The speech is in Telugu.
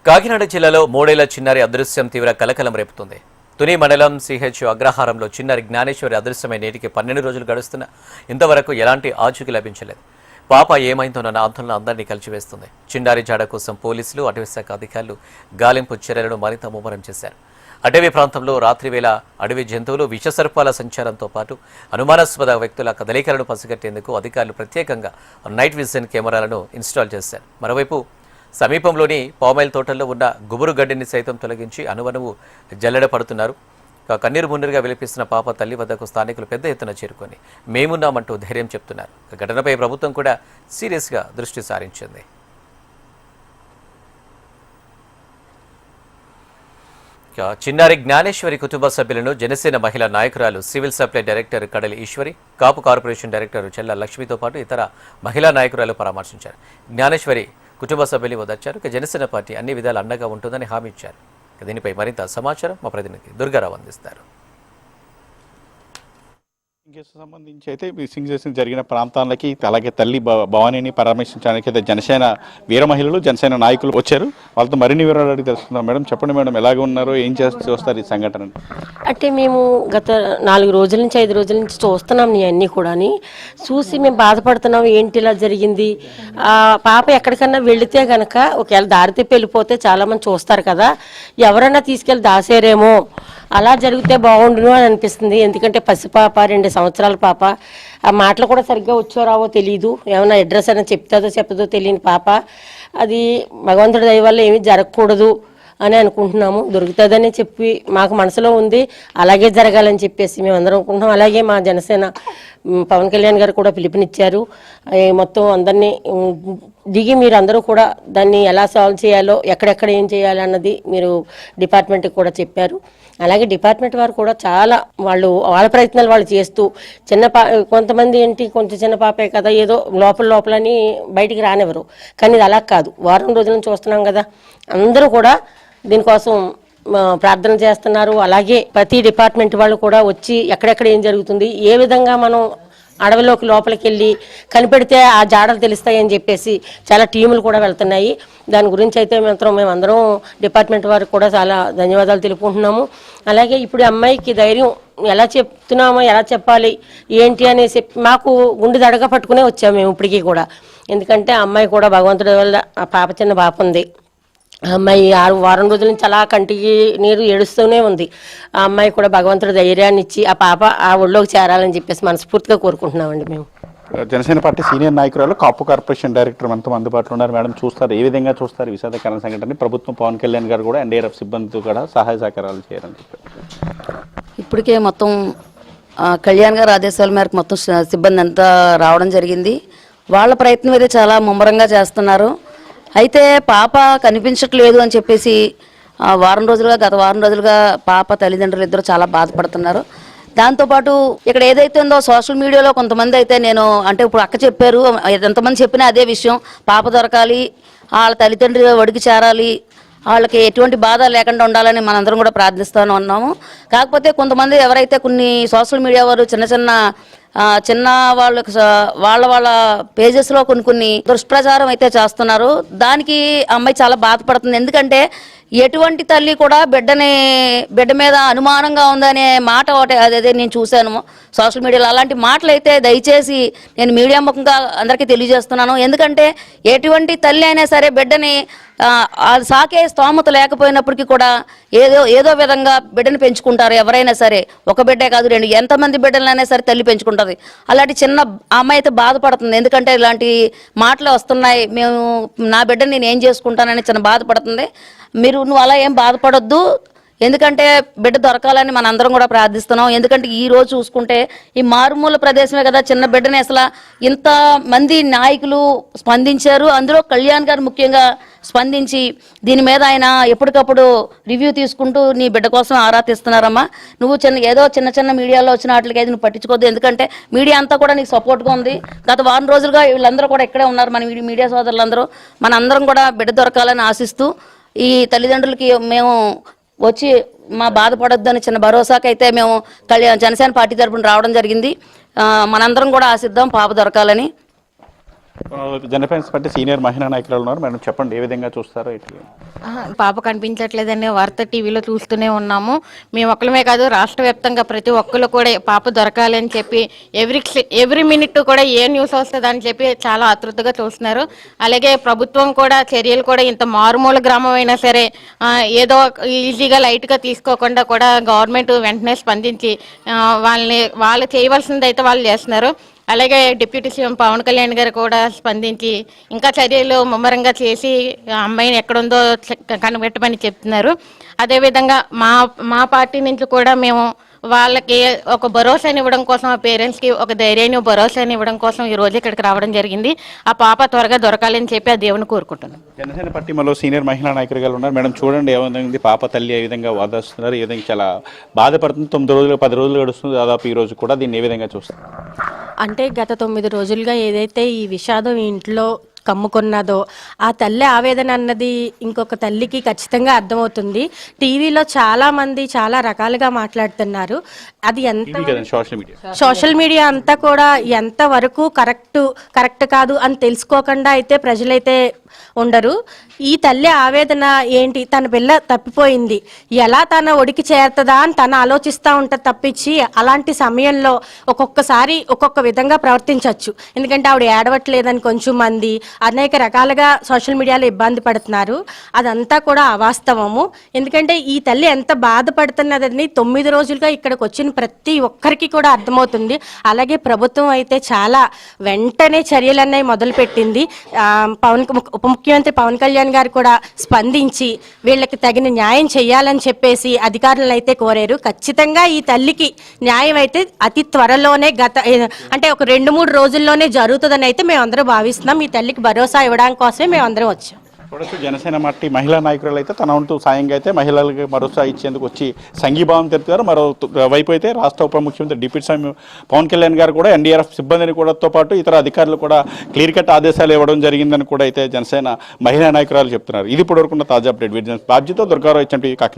కాకినాడ జిల్లాలో మూడేళ్ల చిన్నారి అదృశ్యం తీవ్ర కలకలం రేపుతుంది. తుని మండలం సిహెచ్ అగ్రహారంలో చిన్నారి జ్ఞానేశ్వరి అదృశ్యమై నేటికి 12 రోజులు గడుస్తున్నా ఇంతవరకు ఎలాంటి ఆచూకీ లభించలేదు. పాప ఏమైందోనన్న ఆందోళన అందరినీ కలిచివేస్తుంది. చిన్నారి జాడ కోసం పోలీసులు, అటవీశాఖ అధికారులు గాలింపు చర్యలను మరింత ముమ్మరం చేశారు. అటవీ ప్రాంతంలో రాత్రివేళ అడవి జంతువులు, విషసర్పాల సంచారంతో పాటు అనుమానాస్పద వ్యక్తుల కదలికలను పసిగట్టేందుకు అధికారులు ప్రత్యేకంగా నైట్ విజన్ కెమెరాలను ఇన్స్టాల్ చేశారు. మరోవైపు సమీపంలోని పామాయిల్ తోటల్లో ఉన్న గుబురు గడ్డిని సైతం తొలగించి అనువనువు జల్లెడ పడుతున్నారు. కన్నీరు మున్నీరుగా విలపిస్తున్న పాప తల్లి వద్దకు స్థానికులు పెద్ద ఎత్తున చేరుకొని మేమున్నామంటూ ధైర్యం చెప్తున్నారు. ఘటనపై ప్రభుత్వం కూడా సీరియస్గా దృష్టి సారించింది. చిన్నారి జ్ఞానేశ్వరి కుటుంబ సభ్యులను జనసేన మహిళా నాయకురాలు, సివిల్ సప్లై డైరెక్టర్ కడలి ఈశ్వరి, కాపు కార్పొరేషన్ డైరెక్టర్ చెల్ల లక్ష్మితో పాటు ఇతర మహిళా నాయకురాలు పరామర్శించారు. జ్ఞానేశ్వరి కుటుంబ సభ్యులు వదచ్చారు. జనసేన పార్టీ అన్ని విధాలు అండగా ఉంటుందని హామీ ఇచ్చారు. దీనిపై మరింత సమాచారం మా ప్రతినిధి దుర్గారావు అందిస్తారు. సంబంధించి అయితే మిస్సింగ్ చేసిన జరిగిన ప్రాంతాలకి అలాగే తల్లి భవానీని పరామర్శించడానికి అయితే జనసేన వీర మహిళలు, జనసేన నాయకులు వచ్చారు. వాళ్ళతో మరిన్ని వివరాలు అడిగి తెలుస్తున్నాం. మేడం చెప్పండి మేడం, ఎలాగ ఉన్నారో, ఏం చూస్తారు ఈ సంఘటన? అంటే మేము గత 4 రోజుల నుంచి 5 రోజుల నుంచి చూస్తున్నాం అన్నీ కూడా. చూసి మేము బాధపడుతున్నాం, ఏంటి ఇలా జరిగింది. పాప ఎక్కడికన్నా వెళితే కనుక ఒకవేళ దారి తిప్పి వెళ్ళిపోతే చాలామంది చూస్తారు కదా, ఎవరైనా తీసుకెళ్ళి దాసేరేమో, అలా జరిగితే బాగుండును అని అనిపిస్తుంది. ఎందుకంటే పసిపాప, 2 సంవత్సరాల పాప, ఆ మాటలు కూడా సరిగ్గా వచ్చో రావో తెలియదు, ఏమైనా అడ్రస్ అయినా చెప్పదో తెలియని పాప. అది భగవంతుడి దయ వల్ల ఏమీ జరగకూడదు అని అనుకుంటున్నాము. దొరుకుతుందని చెప్పి మాకు మనసులో ఉంది, అలాగే జరగాలని చెప్పేసి మేము అందరం అనుకుంటున్నాం. అలాగే మా జనసేన పవన్ కళ్యాణ్ గారు కూడా పిలుపునిచ్చారు. మొత్తం అందరినీ దిగి మీరు అందరూ కూడా దాన్ని ఎలా సాల్వ్ చేయాలో, ఎక్కడెక్కడ ఏం చేయాలి అన్నది మీరు డిపార్ట్మెంట్కి కూడా చెప్పారు. అలాగే డిపార్ట్మెంట్ వారు కూడా చాలా వాళ్ళ ప్రయత్నాలు వాళ్ళు చేస్తూ, కొంతమంది ఏంటి, కొంచెం చిన్న పాపే కదా, ఏదో లోపలని బయటికి రానివ్వరు. కానీ ఇది అలా కాదు, వారం రోజుల నుంచి చూస్తున్నాం కదా, అందరూ కూడా దీనికోసం ప్రార్థన చేస్తున్నారు. అలాగే ప్రతి డిపార్ట్మెంట్ వాళ్ళు కూడా వచ్చి ఎక్కడెక్కడ ఏం జరుగుతుంది, ఏ విధంగా మనం అడవిలోకి లోపలికి వెళ్ళి కనిపెడితే ఆ జాడలు తెలుస్తాయని చెప్పేసి చాలా టీములు కూడా వెళ్తున్నాయి. దాని గురించి అయితే మేమందరం డిపార్ట్మెంట్ వారికి కూడా చాలా ధన్యవాదాలు తెలుపుకుంటున్నాము. అలాగే ఇప్పుడు అమ్మాయికి ధైర్యం ఎలా చెప్తున్నామో, ఎలా చెప్పాలి ఏంటి అనేసి మాకు గుండె దడగ పట్టుకునే వచ్చాము మేము ఇప్పటికీ కూడా. ఎందుకంటే అమ్మాయి కూడా భగవంతుడి వల్ల, ఆ పాప చిన్న పాప ఉంది, అమ్మాయి వారం రోజుల నుంచి అలా కంటికి నీరు ఏడుస్తూనే ఉంది. ఆ అమ్మాయి కూడా భగవంతుడు ధైర్యాన్ని ఇచ్చి ఆ పాప ఆ ఒళ్ళోకి చేరాలని చెప్పేసి మనస్ఫూర్తిగా కోరుకుంటున్నామండి. మేము జనసేన పార్టీ సీనియర్ నాయకురాలు, కాపు కార్పొరేషన్ డైరెక్టర్ మనతో అందుబాటులో ఉన్నారు. మేడం చూస్తారు, ఏ విధంగా చూస్తారు విషాదకరణ సంఘటన? ప్రభుత్వం, పవన్ కళ్యాణ్ గారు కూడా ఎన్డీఆర్ఎఫ్ సిబ్బందితో కూడా సహాయ సహకారాలు చేయాలని చెప్పారు. ఇప్పటికే మొత్తం కళ్యాణ్ గారు ఆదేశాల మేరకు మొత్తం సిబ్బంది అంతా రావడం జరిగింది. వాళ్ళ ప్రయత్నం అయితే చాలా ముమ్మరంగా చేస్తున్నారు. అయితే పాప కనిపించట్లేదు అని చెప్పేసి గత వారం రోజులుగా పాప తల్లిదండ్రులు ఇద్దరు చాలా బాధపడుతున్నారు. దాంతోపాటు ఇక్కడ ఏదైతే ఉందో సోషల్ మీడియాలో కొంతమంది అయితే అంటే ఇప్పుడు అక్క చెప్పారు, ఎంతమంది చెప్పినా అదే విషయం, పాప దొరకాలి, వాళ్ళ తల్లిదండ్రులు ఒడికి చేరాలి, వాళ్ళకి ఎటువంటి బాధ లేకుండా ఉండాలని మనందరం కూడా ప్రార్థిస్తూనే ఉన్నాము. కాకపోతే కొంతమంది ఎవరైతే కొన్ని సోషల్ మీడియా వారు చిన్న వాళ్ళ పేజెస్లో కొన్ని దుష్ప్రచారం అయితే చేస్తున్నారు. దానికి అమ్మాయి చాలా బాధపడుతుంది. ఎందుకంటే ఎటువంటి తల్లి కూడా బిడ్డ మీద అనుమానంగా ఉందనే మాట ఒకటి అదే నేను చూశాను సోషల్ మీడియాలో. అలాంటి మాటలు అయితే దయచేసి నేను మీడియా ముఖంగా అందరికీ తెలియజేస్తున్నాను. ఎందుకంటే ఎటువంటి తల్లి అయినా సరే బిడ్డని సాకే స్తోమత లేకపోయినప్పటికీ కూడా ఏదో విధంగా బిడ్డను పెంచుకుంటారు ఎవరైనా సరే. ఒక బిడ్డే కాదు, 2 ఎంతమంది బిడ్డలైనా సరే తల్లి పెంచుకుంటుంది. అలాంటి చిన్న అమ్మాయి అయితే బాధపడుతుంది. ఎందుకంటే ఇలాంటి మాటలు వస్తున్నాయి, నా బిడ్డని నేను ఏం చేసుకుంటానని చిన్న బాధపడుతుంది. నువ్వు అలా ఏం బాధపడొద్దు, ఎందుకంటే బిడ్డ దొరకాలని మనందరం కూడా ప్రార్థిస్తున్నాం. ఎందుకంటే ఈ రోజు చూసుకుంటే ఈ మారుమూల ప్రదేశమే కదా, చిన్న బిడ్డని అసలు ఇంతమంది నాయకులు స్పందించారు. అందులో కళ్యాణ్ గారు ముఖ్యంగా స్పందించి దీని మీద ఆయన ఎప్పటికప్పుడు రివ్యూ తీసుకుంటూ నీ బిడ్డ కోసం ఆరా తీస్తున్నారమ్మా. నువ్వు ఏదో చిన్న మీడియాలో వచ్చిన వాటికి అయితే నువ్వు పట్టించుకోవద్దు, ఎందుకంటే మీడియా అంతా కూడా నీకు సపోర్ట్గా ఉంది. గత వారం రోజులుగా వీళ్ళందరూ కూడా ఇక్కడే ఉన్నారు, మన మీడియా సోదరులందరూ. మనందరం కూడా బిడ్డ దొరకాలని ఆశిస్తూ ఈ తల్లిదండ్రులకి మేము వచ్చి మా బాధపడొద్దని చిన్న భరోసాకైతే మేము జనసేన పార్టీ తరపున రావడం జరిగింది. మనందరం కూడా ఆశిద్దాం పాప దొరకాలని. జనసేన పార్టీ సీనియర్ మహిళా నాయకులు ఉన్నారు మేడం, చెప్పండి ఏ విధంగా చూస్తారో ఇట్లా. పాప కనిపించట్లేదనే వార్త టీవీలో చూస్తూనే ఉన్నాము. మేము ఒక్కలమే కాదు, రాష్ట్ర వ్యాప్తంగా ప్రతి ఒక్కరు కూడా పాప దొరకాలి అని చెప్పి ఎవ్రీ మినిట్ కూడా ఏ న్యూస్ వస్తుందని చెప్పి చాలా ఆతృతగా చూస్తున్నారు. అలాగే ప్రభుత్వం కూడా చర్యలు కూడా ఇంత మారుమూల గ్రామం అయినా సరే ఏదో ఈజీగా లైట్గా తీసుకోకుండా కూడా గవర్నమెంట్ వెంటనే స్పందించి వాళ్ళు చేయవలసింది అయితే వాళ్ళు చేస్తున్నారు. అలాగే డిప్యూటీ సీఎం పవన్ కళ్యాణ్ గారు కూడా స్పందించి ఇంకా చర్యలు ముమ్మరంగా చేసి అమ్మాయిని ఎక్కడుందో కనిపెట్టమని చెప్తున్నారు. అదేవిధంగా మా పార్టీ నుంచి కూడా మేము వాళ్ళకి ఒక భరోసాని ఇవ్వడం కోసం, ఆ పేరెంట్స్కి ఒక ధైర్యాన్ని భరోసాని ఇవ్వడం కోసం ఈ రోజు ఇక్కడికి రావడం జరిగింది. ఆ పాప త్వరగా దొరకాలని చెప్పి ఆ దేవుని కోరుకుంటున్నాను. జనసేన పార్టీ మరో సీనియర్ మహిళా నాయకులు ఉన్నారు మేడం, చూడండి ఏ విధంగా పాప తల్లి ఏ విధంగా వాదిస్తున్నారు, ఏ విధంగా చాలా బాధపడుతుంది. 9 రోజులు 10 రోజులు గడుస్తుంది దాదాపు, ఈ రోజు కూడా దీన్ని ఏ విధంగా చూస్తారు? అంటే గత 9 రోజులుగా ఏదైతే ఈ విషాదం ఇంట్లో కమ్ముకున్నదో ఆ తల్లి ఆవేదన అన్నది ఇంకొక తల్లికి ఖచ్చితంగా అర్థమవుతుంది. టీవీలో చాలా మంది చాలా రకాలుగా మాట్లాడుతున్నారు. అది ఎంత సోషల్ మీడియా అంతా కూడా ఎంత వరకు కరెక్ట్ కాదు అని తెలుసుకోకుండా అయితే ప్రజలైతే ఉండరు. ఈ తల్లి ఆవేదన ఏంటి, తన పిల్ల తప్పిపోయింది, ఎలా తన ఒడికి చేరుతుందా అని తను ఆలోచిస్తూ ఉంటుంది తప్పించి అలాంటి సమయంలో ఒక్కొక్కసారి ఒక్కొక్క విధంగా ప్రవర్తించవచ్చు. ఎందుకంటే ఆవిడ ఏడవట్లేదని కొంచెం మంది అనేక రకాలుగా సోషల్ మీడియాలో ఇబ్బంది పడుతున్నారు. అదంతా కూడా అవాస్తవము. ఎందుకంటే ఈ తల్లి ఎంత బాధపడుతున్నదని 9 రోజులుగా ఇక్కడికి వచ్చిన ప్రతి ఒక్కరికి కూడా అర్థమవుతుంది. అలాగే ప్రభుత్వం అయితే చాలా వెంటనే చర్యలన్నీ మొదలుపెట్టింది. ఉప ముఖ్యమంత్రి పవన్ కళ్యాణ్ గారు కూడా స్పందించి వీళ్ళకి తగిన న్యాయం చేయాలని చెప్పేసి అధికారులను అయితే కోరారు. ఖచ్చితంగా ఈ తల్లికి న్యాయం అయితే అతి త్వరలోనే అంటే ఒక 2-3 రోజుల్లోనే జరుగుతుందని అయితే మేమందరం భావిస్తున్నాం. ఈ తల్లికి భరోసా ఇవ్వడానికి కోసమే మేమందరం వచ్చాం. చూడొచ్చు జనసేన పార్టీ మహిళా నాయకులు అయితే తన వంతు సాయంగా అయితే మహిళలకు భరోసా ఇచ్చేందుకు వచ్చి సంఘీభావం తెలుపుతారు. మరో వైపు అయితే రాష్ట్ర ఉప ముఖ్యమంత్రి డిప్యూటీ సీఎం పవన్ కళ్యాణ్ గారు కూడా ఎన్డీఆర్ఎఫ్ సిబ్బందిని కూడాతో పాటు ఇతర అధికారులు కూడా క్లియర్ కట్ ఆదేశాలు ఇవ్వడం జరిగిందని కూడా అయితే జనసేన మహిళా నాయకురాలు చెప్తున్నారు. ఇది ఇప్పటివరకు తాజా అప్డేట్. బాబ్జీతో దుర్గారావు, HMTV కాకినాడ.